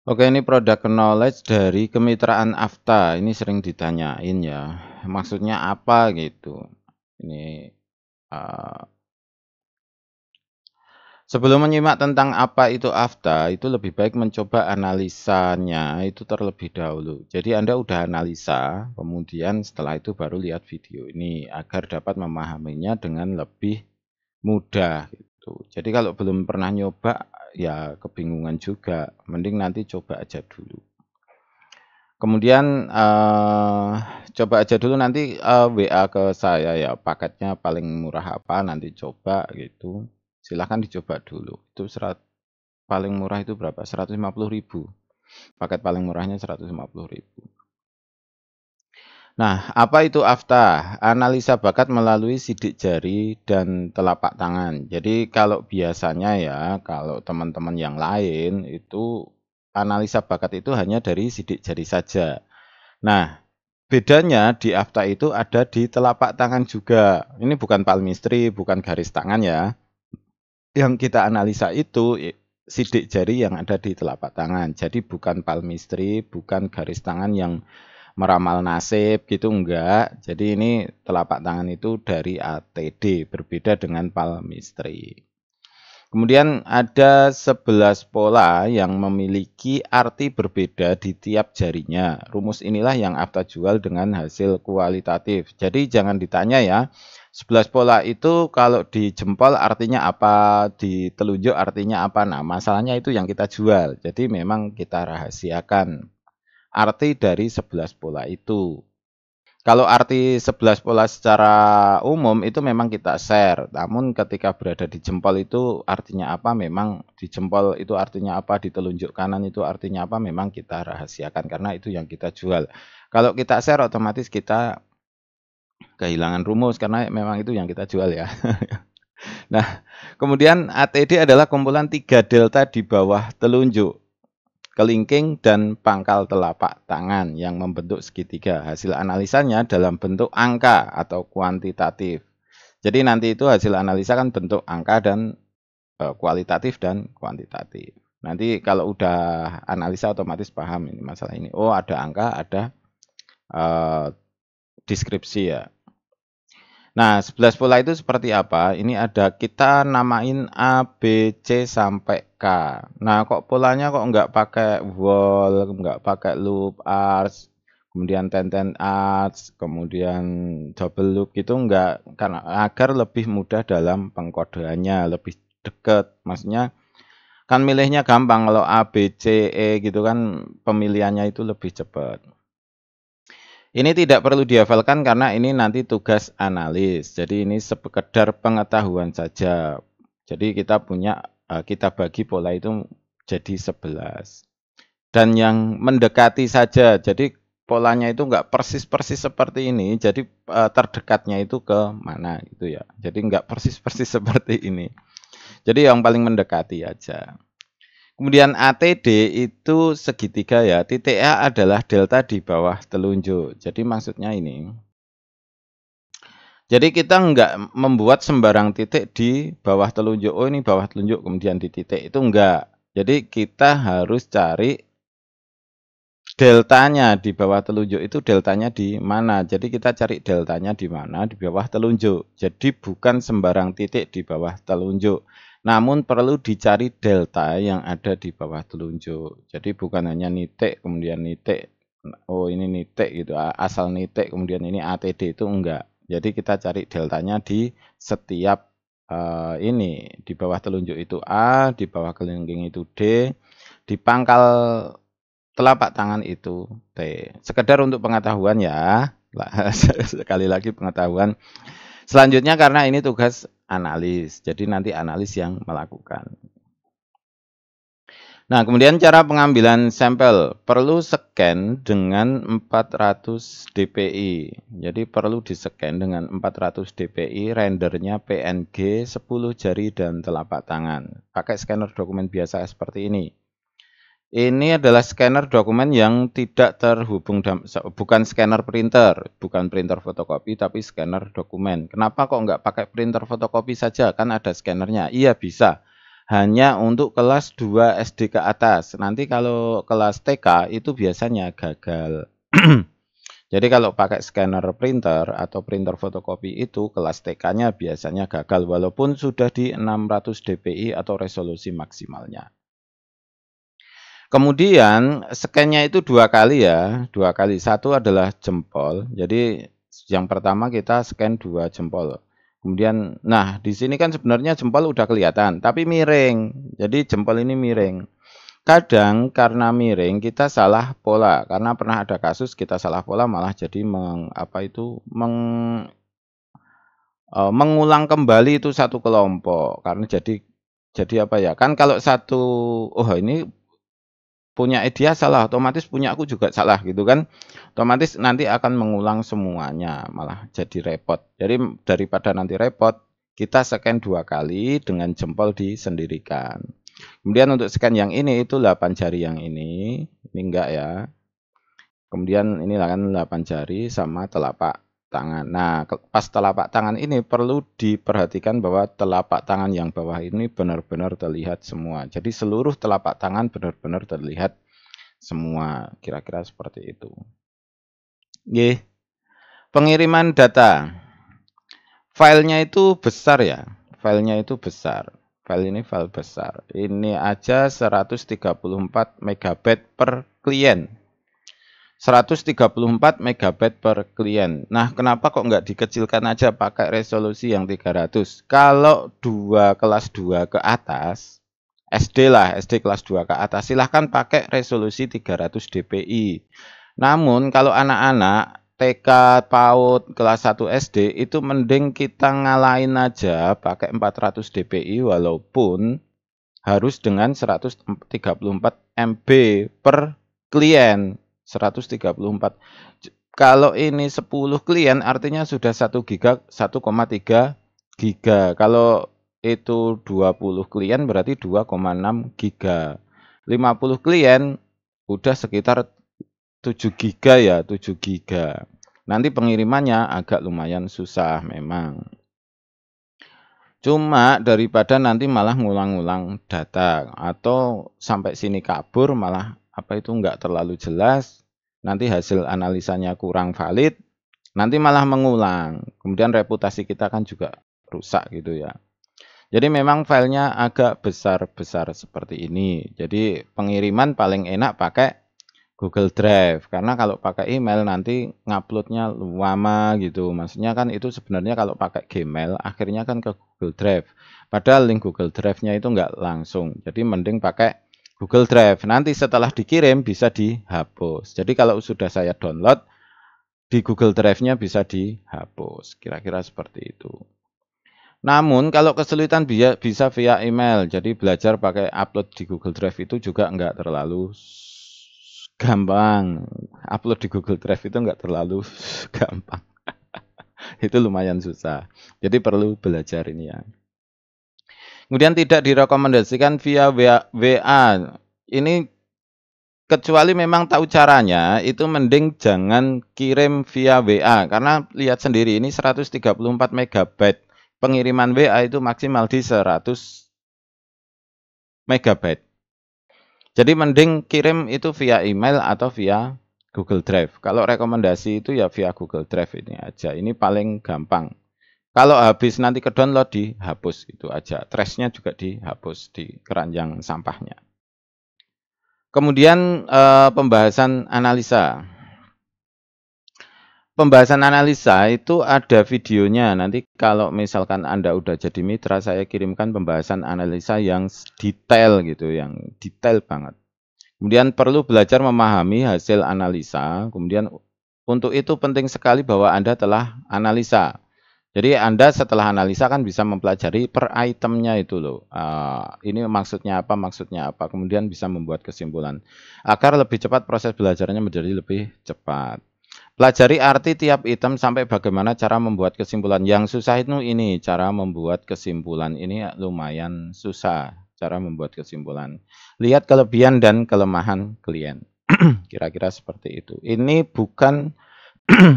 Oke, ini product knowledge dari kemitraan AFTA. Ini sering ditanyain ya. Maksudnya apa gitu. Ini eh, sebelum menyimak tentang apa itu AFTA, itu lebih baik mencoba analisanya itu terlebih dahulu. Jadi Anda udah analisa, kemudian setelah itu baru lihat video ini agar dapat memahaminya dengan lebih mudah gitu. Jadi kalau belum pernah nyoba ya kebingungan juga. Mending nanti coba aja dulu. Kemudian coba aja dulu nanti WA ke saya ya, paketnya paling murah apa nanti coba gitu. Silahkan dicoba dulu. Itu paling murah itu berapa? 150.000. Paket paling murahnya 150.000. Nah, apa itu AFTA? Analisa bakat melalui sidik jari dan telapak tangan. Jadi kalau biasanya ya, kalau teman-teman yang lain itu analisa bakat itu hanya dari sidik jari saja. Nah, bedanya di AFTA itu ada di telapak tangan juga. Ini bukan palmistry, bukan garis tangan ya. Yang kita analisa itu sidik jari yang ada di telapak tangan. Jadi bukan palmistry, bukan garis tangan yang meramal nasib gitu enggak. Jadi ini telapak tangan itu dari ATD, berbeda dengan palmistry. Kemudian ada 11 pola yang memiliki arti berbeda di tiap jarinya. Rumus inilah yang AFTA jual dengan hasil kualitatif. Jadi jangan ditanya ya, 11 pola itu kalau di jempol artinya apa, di telunjuk artinya apa. Nah, masalahnya itu yang kita jual. Jadi memang kita rahasiakan arti dari 11 pola itu. Kalau arti 11 pola secara umum itu memang kita share, namun ketika berada di jempol itu artinya apa, memang di jempol itu artinya apa, di telunjuk kanan itu artinya apa, memang kita rahasiakan karena itu yang kita jual. Kalau kita share otomatis kita kehilangan rumus karena memang itu yang kita jual ya. Nah, kemudian ATD adalah kumpulan 3 delta di bawah telunjuk, kelingking, dan pangkal telapak tangan yang membentuk segitiga. Hasil analisanya dalam bentuk angka atau kuantitatif. Jadi nanti itu hasil analisa kan bentuk angka dan kualitatif dan kuantitatif. Nanti kalau udah analisa otomatis paham ini masalah ini. Oh, ada angka, ada uh, deskripsi ya. Nah, 11 pola itu seperti apa? Ini ada kita namain A, B, C sampai K. Nah, kok polanya kok nggak pakai wall, nggak pakai loop, arch, kemudian ten arch, kemudian double loop gitu nggak, karena agar lebih mudah dalam pengkodeannya, lebih deket. Maksudnya kan milihnya gampang kalau A, B, C, E gitu kan pemilihannya itu lebih cepat. Ini tidak perlu dihafalkan karena ini nanti tugas analis. Jadi ini sekedar pengetahuan saja. Jadi kita kita bagi pola itu jadi 11. Dan yang mendekati saja. Jadi polanya itu enggak persis-persis seperti ini. Jadi terdekatnya itu ke mana gitu ya. Jadi enggak persis-persis seperti ini. Jadi yang paling mendekati aja. Kemudian ATD itu segitiga ya. Titik A adalah delta di bawah telunjuk. Jadi maksudnya ini. Jadi kita enggak membuat sembarang titik di bawah telunjuk. Oh ini bawah telunjuk kemudian di titik. Itu enggak. Jadi kita harus cari deltanya di bawah telunjuk itu deltanya di mana. Jadi kita cari deltanya di mana di bawah telunjuk. Jadi bukan sembarang titik di bawah telunjuk. Namun perlu dicari delta yang ada di bawah telunjuk. Jadi bukan hanya nitik, kemudian nitik. Oh ini nitik gitu, asal nitik, kemudian ini ATD itu enggak. Jadi kita cari deltanya di setiap ini. Di bawah telunjuk itu A, di bawah kelingking itu D, di pangkal telapak tangan itu T. Sekedar untuk pengetahuan ya. Sekali lagi pengetahuan. Selanjutnya karena ini tugas analis, jadi nanti analis yang melakukan. Nah, kemudian cara pengambilan sampel perlu scan dengan 400 dpi. Jadi perlu di-scan dengan 400 dpi, rendernya PNG 10 jari dan telapak tangan. Pakai scanner dokumen biasa seperti ini. Ini adalah scanner dokumen yang tidak terhubung, bukan scanner printer, bukan printer fotokopi, tapi scanner dokumen. Kenapa kok nggak pakai printer fotokopi saja? Kan ada scannernya. Iya bisa. hanya untuk kelas 2 SD ke atas. Nanti kalau kelas TK itu biasanya gagal. Jadi kalau pakai scanner printer atau printer fotokopi itu kelas TK-nya biasanya gagal walaupun sudah di 600 dpi atau resolusi maksimalnya. Kemudian scan-nya itu 2 kali ya, 2 kali. Satu adalah jempol. Jadi yang pertama kita scan 2 jempol. Kemudian, nah di sini kan sebenarnya jempol udah kelihatan, tapi miring. Jadi jempol ini miring. Kadang karena miring kita salah pola, karena pernah ada kasus kita salah pola malah jadi mengulang kembali itu satu kelompok. Karena jadi apa ya? Kan kalau satu, oh ini punya dia salah, otomatis punya aku juga salah gitu kan. Otomatis nanti akan mengulang semuanya, malah jadi repot. Jadi daripada nanti repot, kita scan 2 kali dengan jempol disendirikan. Kemudian untuk scan yang ini itu 8 jari yang ini enggak ya. Kemudian ini kan 8 jari sama telapak tangan. Nah, pas telapak tangan ini perlu diperhatikan bahwa telapak tangan yang bawah ini benar-benar terlihat semua. Jadi seluruh telapak tangan benar-benar terlihat semua. Kira-kira seperti itu. Oke. Pengiriman data. Filenya itu besar ya. Filenya itu besar. File ini file besar. Ini aja 134 MB per klien. 134 MB per klien. Nah, kenapa kok nggak dikecilkan aja pakai resolusi yang 300? Kalau kelas 2 ke atas, SD lah, SD kelas 2 ke atas, silahkan pakai resolusi 300 dpi. Namun, kalau anak-anak TK, PAUD, kelas 1 SD, itu mending kita ngalahin aja pakai 400 dpi walaupun harus dengan 134 MB per klien. 134. Kalau ini 10 klien artinya sudah 1 giga 1,3 giga. Kalau itu 20 klien berarti 2,6 giga. 50 klien udah sekitar 7 giga ya, 7 giga. Nanti pengirimannya agak lumayan susah memang. Cuma daripada nanti malah ngulang-ngulang data atau sampai sini kabur malah nggak terlalu jelas, nanti hasil analisanya kurang valid, nanti malah mengulang. Kemudian reputasi kita kan juga rusak gitu ya. Jadi memang filenya agak besar-besar seperti ini. Jadi pengiriman paling enak pakai Google Drive. Karena kalau pakai email nanti nguploadnya lama gitu. Maksudnya kan itu sebenarnya kalau pakai Gmail akhirnya kan ke Google Drive. Padahal link Google Drive-nya itu nggak langsung. Jadi mending pakai Google Drive. Nanti setelah dikirim bisa dihapus. Jadi kalau sudah saya download, di Google Drive-nya bisa dihapus. Kira-kira seperti itu. Namun kalau kesulitan bisa via email. Jadi belajar pakai upload di Google Drive itu juga nggak terlalu gampang. Upload di Google Drive itu nggak terlalu gampang. Itu lumayan susah. Jadi perlu belajar ini ya. Kemudian tidak direkomendasikan via WA. Ini kecuali memang tahu caranya, itu mending jangan kirim via WA. Karena lihat sendiri ini 134 MB. Pengiriman WA itu maksimal di 100 MB. Jadi mending kirim itu via email atau via Google Drive. Kalau rekomendasi itu ya via Google Drive ini aja. Ini paling gampang. Kalau habis nanti ke download dihapus gitu aja. Trash-nya juga dihapus di keranjang sampahnya. Kemudian pembahasan analisa. Pembahasan analisa itu ada videonya. Nanti kalau misalkan Anda udah jadi mitra, saya kirimkan pembahasan analisa yang detail gitu, yang detail banget. Kemudian perlu belajar memahami hasil analisa. Kemudian untuk itu penting sekali bahwa Anda telah analisa. Jadi Anda setelah analisa kan bisa mempelajari per itemnya itu loh. Ini maksudnya apa. Kemudian bisa membuat kesimpulan. Agar lebih cepat proses belajarnya menjadi lebih cepat. Pelajari arti tiap item sampai bagaimana cara membuat kesimpulan. Yang susah itu ini, cara membuat kesimpulan. Ini lumayan susah, cara membuat kesimpulan. Lihat kelebihan dan kelemahan klien. Kira-kira seperti itu. Ini bukan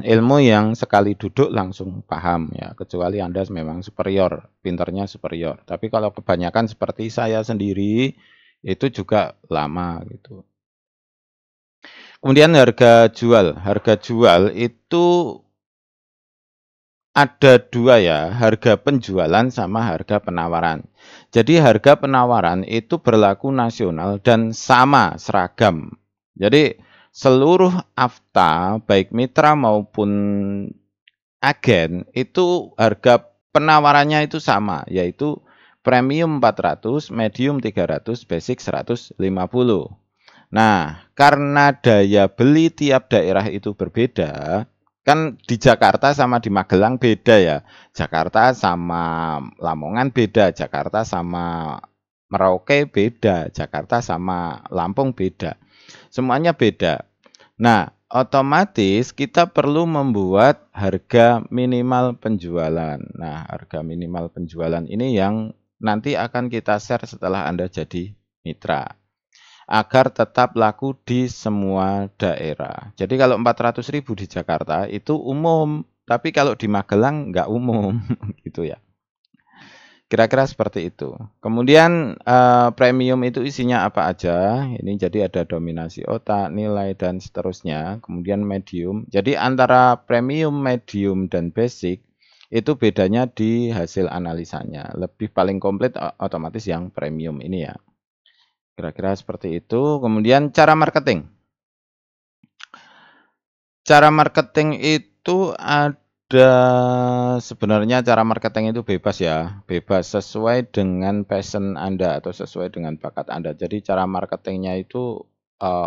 ilmu yang sekali duduk langsung paham ya, kecuali Anda memang superior, pinternya superior. Tapi kalau kebanyakan seperti saya sendiri, itu juga lama gitu. Kemudian harga jual itu ada dua ya, harga penjualan sama harga penawaran. Jadi harga penawaran itu berlaku nasional dan sama, seragam. Jadi seluruh afta, baik mitra maupun agen, itu harga penawarannya itu sama, yaitu premium 400, medium 300, basic 150. Nah, karena daya beli tiap daerah itu berbeda, kan di Jakarta sama di Magelang beda ya. Jakarta sama Lamongan beda, Jakarta sama Merauke beda, Jakarta sama Lampung beda. Semuanya beda. Nah, otomatis kita perlu membuat harga minimal penjualan. Nah, harga minimal penjualan ini yang nanti akan kita share setelah Anda jadi mitra, agar tetap laku di semua daerah. Jadi kalau 400.000 di Jakarta itu umum, tapi kalau di Magelang nggak umum, gitu ya. Kira-kira seperti itu. Kemudian premium itu isinya apa aja? Ini jadi ada dominasi otak, nilai, dan seterusnya. Kemudian medium. Jadi antara premium, medium, dan basic itu bedanya di hasil analisanya. Lebih paling komplit otomatis yang premium ini ya. Kira-kira seperti itu. Kemudian cara marketing. Cara marketing itu ada, sebenarnya cara marketing itu bebas ya. Bebas sesuai dengan passion Anda atau sesuai dengan bakat Anda. Jadi cara marketingnya itu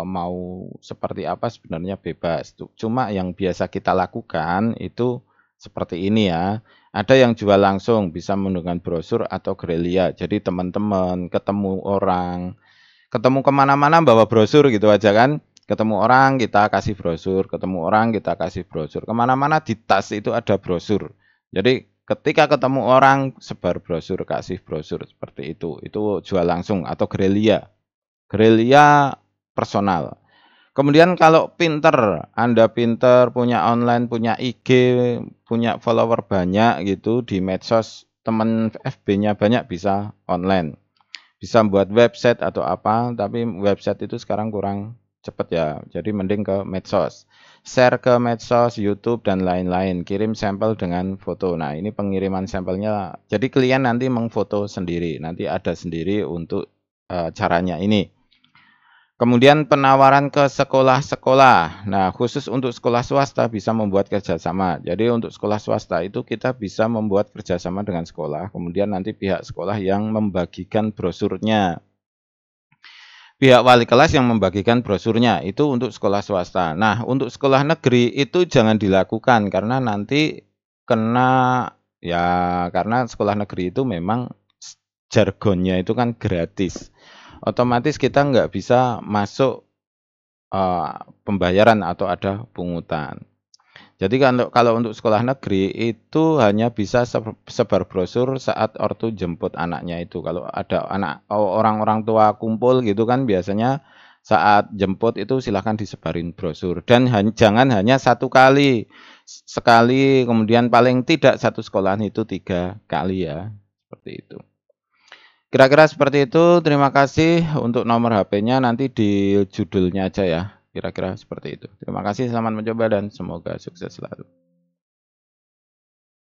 mau seperti apa sebenarnya bebas. Cuma yang biasa kita lakukan itu seperti ini ya. Ada yang jual langsung, bisa menggunakan brosur atau gerilya. Jadi teman-teman ketemu orang, ketemu kemana-mana bawa brosur gitu aja kan. Ketemu orang kita kasih brosur, ketemu orang kita kasih brosur. Kemana-mana di tas itu ada brosur. Jadi ketika ketemu orang sebar brosur, kasih brosur seperti itu. Itu jual langsung atau gerilya. Gerilya personal. Kemudian kalau pinter, Anda pinter, punya online, punya IG, punya follower banyak gitu di medsos, teman FB-nya banyak, bisa online. Bisa buat website atau apa, tapi website itu sekarang kurang cepet ya. Jadi mending ke medsos. Share ke medsos, YouTube, dan lain-lain. Kirim sampel dengan foto. Nah, ini pengiriman sampelnya. Jadi klien nanti mengfoto sendiri. Nanti ada sendiri untuk caranya ini. Kemudian penawaran ke sekolah-sekolah. Nah, khusus untuk sekolah swasta bisa membuat kerjasama. Jadi untuk sekolah swasta itu kita bisa membuat kerjasama dengan sekolah. Kemudian nanti pihak sekolah yang membagikan brosurnya. Pihak wali kelas yang membagikan brosurnya. Itu untuk sekolah swasta. Nah, untuk sekolah negeri itu jangan dilakukan. Karena nanti kena, ya karena sekolah negeri itu memang jargonnya itu kan gratis. Otomatis kita nggak bisa masuk pembayaran atau ada pungutan. Jadi kalau untuk sekolah negeri itu hanya bisa sebar brosur saat ortu jemput anaknya itu. Kalau ada orang-orang tua kumpul gitu kan biasanya saat jemput itu silahkan disebarin brosur. Dan jangan hanya satu kali. Sekali, kemudian paling tidak satu sekolahan itu 3 kali ya. Seperti itu. Kira-kira seperti itu. Terima kasih. Untuk nomor HP-nya nanti di judulnya aja ya. Kira-kira seperti itu. Terima kasih, selamat mencoba dan semoga sukses selalu.